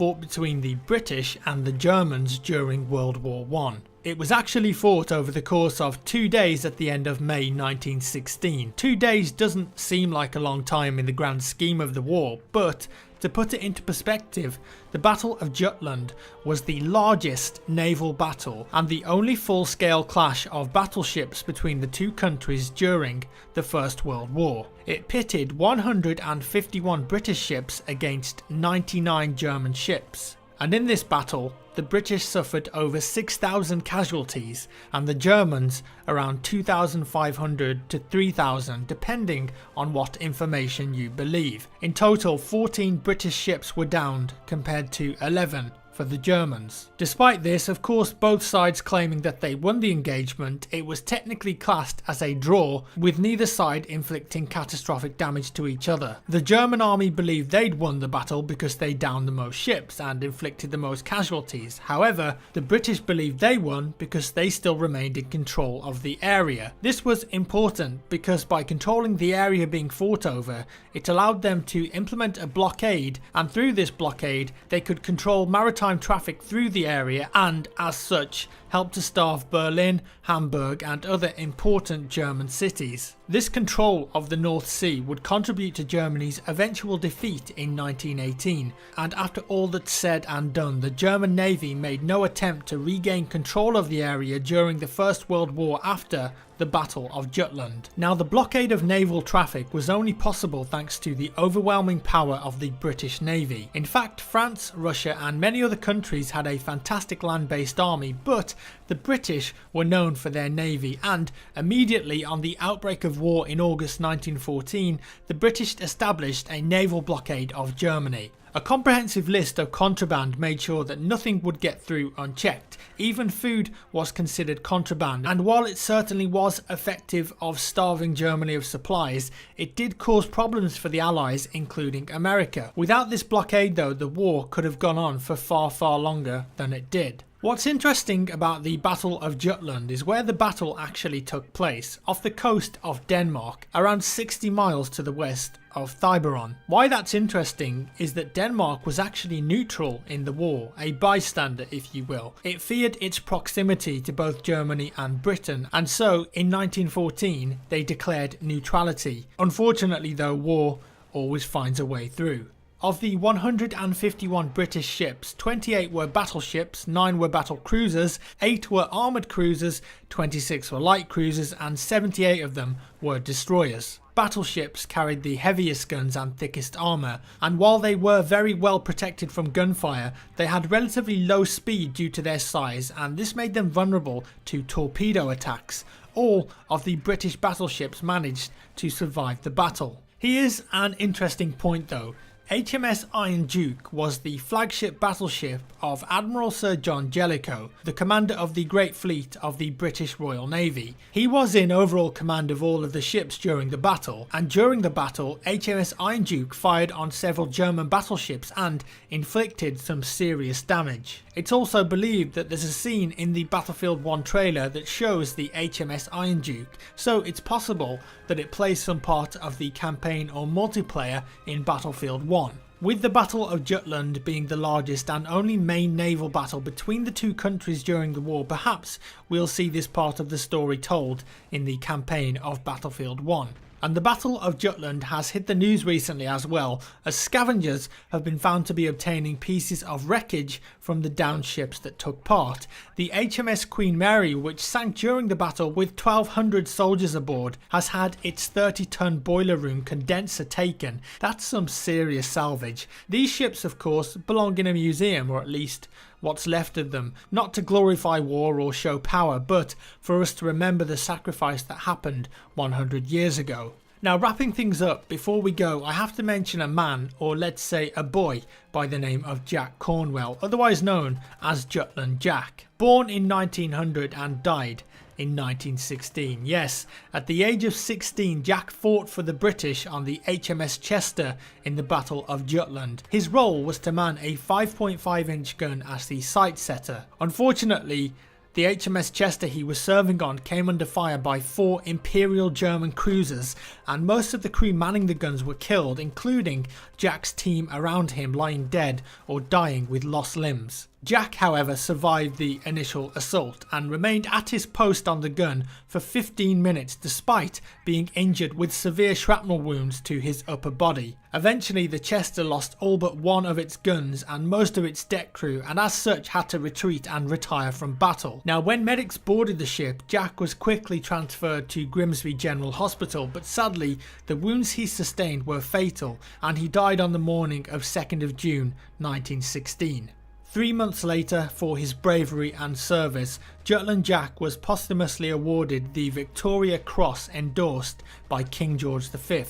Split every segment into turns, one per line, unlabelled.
fought between the British and the Germans during World War I. It was actually fought over the course of 2 days at the end of May 1916. 2 days doesn't seem like a long time in the grand scheme of the war, but to put it into perspective, the Battle of Jutland was the largest naval battle and the only full-scale clash of battleships between the two countries during the First World War. It pitted 151 British ships against 99 German ships. And in this battle, the British suffered over 6,000 casualties and the Germans around 2,500 to 3,000 depending on what information you believe. In total, 14 British ships were downed compared to 11 for the Germans. Despite this, of course, both sides claiming that they won the engagement, it was technically classed as a draw, with neither side inflicting catastrophic damage to each other. The German army believed they'd won the battle because they downed the most ships and inflicted the most casualties. However, the British believed they won because they still remained in control of the area. This was important because by controlling the area being fought over, it allowed them to implement a blockade, and through this blockade they could control maritime traffic through the area and, as such, help to starve Berlin, Hamburg and other important German cities. This control of the North Sea would contribute to Germany's eventual defeat in 1918, and after all that's said and done, the German Navy made no attempt to regain control of the area during the First World War after the Battle of Jutland. Now, the blockade of naval traffic was only possible thanks to the overwhelming power of the British Navy. In fact, France, Russia and many other countries had a fantastic land-based army, but the British were known for their navy, and immediately on the outbreak of war in August 1914, the British established a naval blockade of Germany. A comprehensive list of contraband made sure that nothing would get through unchecked. Even food was considered contraband, and while it certainly was effective of starving Germany of supplies, it did cause problems for the Allies, including America. Without this blockade though, the war could have gone on for far longer than it did. What's interesting about the Battle of Jutland is where the battle actually took place, off the coast of Denmark, around 60 miles to the west of Tiburon. Why that's interesting is that Denmark was actually neutral in the war, a bystander if you will. It feared its proximity to both Germany and Britain, and so in 1914 they declared neutrality. Unfortunately though, war always finds a way through. Of the 151 British ships, 28 were battleships, 9 were battle cruisers, 8 were armoured cruisers, 26 were light cruisers and 78 of them were destroyers. Battleships carried the heaviest guns and thickest armour, and while they were very well protected from gunfire, they had relatively low speed due to their size, and this made them vulnerable to torpedo attacks. All of the British battleships managed to survive the battle. Here's an interesting point though. HMS Iron Duke was the flagship battleship of Admiral Sir John Jellicoe, the commander of the Great Fleet of the British Royal Navy. He was in overall command of all of the ships during the battle, and during the battle HMS Iron Duke fired on several German battleships and inflicted some serious damage. It's also believed that there's a scene in the Battlefield 1 trailer that shows the HMS Iron Duke, so it's possible that it plays some part of the campaign or multiplayer in Battlefield 1. With the Battle of Jutland being the largest and only main naval battle between the two countries during the war, perhaps we'll see this part of the story told in the campaign of Battlefield 1. And the Battle of Jutland has hit the news recently as well, as scavengers have been found to be obtaining pieces of wreckage from the downed ships that took part. The HMS Queen Mary, which sank during the battle with 1,200 soldiers aboard, has had its 30-ton boiler room condenser taken. That's some serious salvage. These ships, of course, belong in a museum, or at least what's left of them, not to glorify war or show power, but for us to remember the sacrifice that happened 100 years ago. Now, wrapping things up, before we go, I have to mention a man, or let's say a boy, by the name of Jack Cornwell, otherwise known as Jutland Jack. Born in 1900 and died in 1916. Yes, at the age of 16, Jack fought for the British on the HMS Chester in the Battle of Jutland. His role was to man a 5.5-inch gun as the sight setter. Unfortunately, The HMS Chester he was serving on came under fire by 4 Imperial German cruisers, and most of the crew manning the guns were killed, including Jack's team around him lying dead or dying with lost limbs. Jack, however, survived the initial assault and remained at his post on the gun for 15 minutes despite being injured with severe shrapnel wounds to his upper body. Eventually the Chester lost all but one of its guns and most of its deck crew, and as such had to retreat and retire from battle. Now when medics boarded the ship, Jack was quickly transferred to Grimsby General Hospital, but sadly the wounds he sustained were fatal and he died on the morning of 2nd of June 1916. 3 months later, for his bravery and service, Jutland Jack was posthumously awarded the Victoria Cross endorsed by King George V.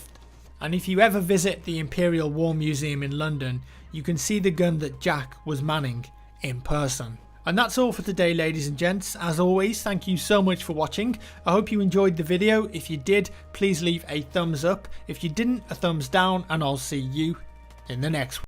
And if you ever visit the Imperial War Museum in London, you can see the gun that Jack was manning in person. And that's all for today, ladies and gents. As always, thank you so much for watching. I hope you enjoyed the video. If you did, please leave a thumbs up. If you didn't, a thumbs down, and I'll see you in the next one.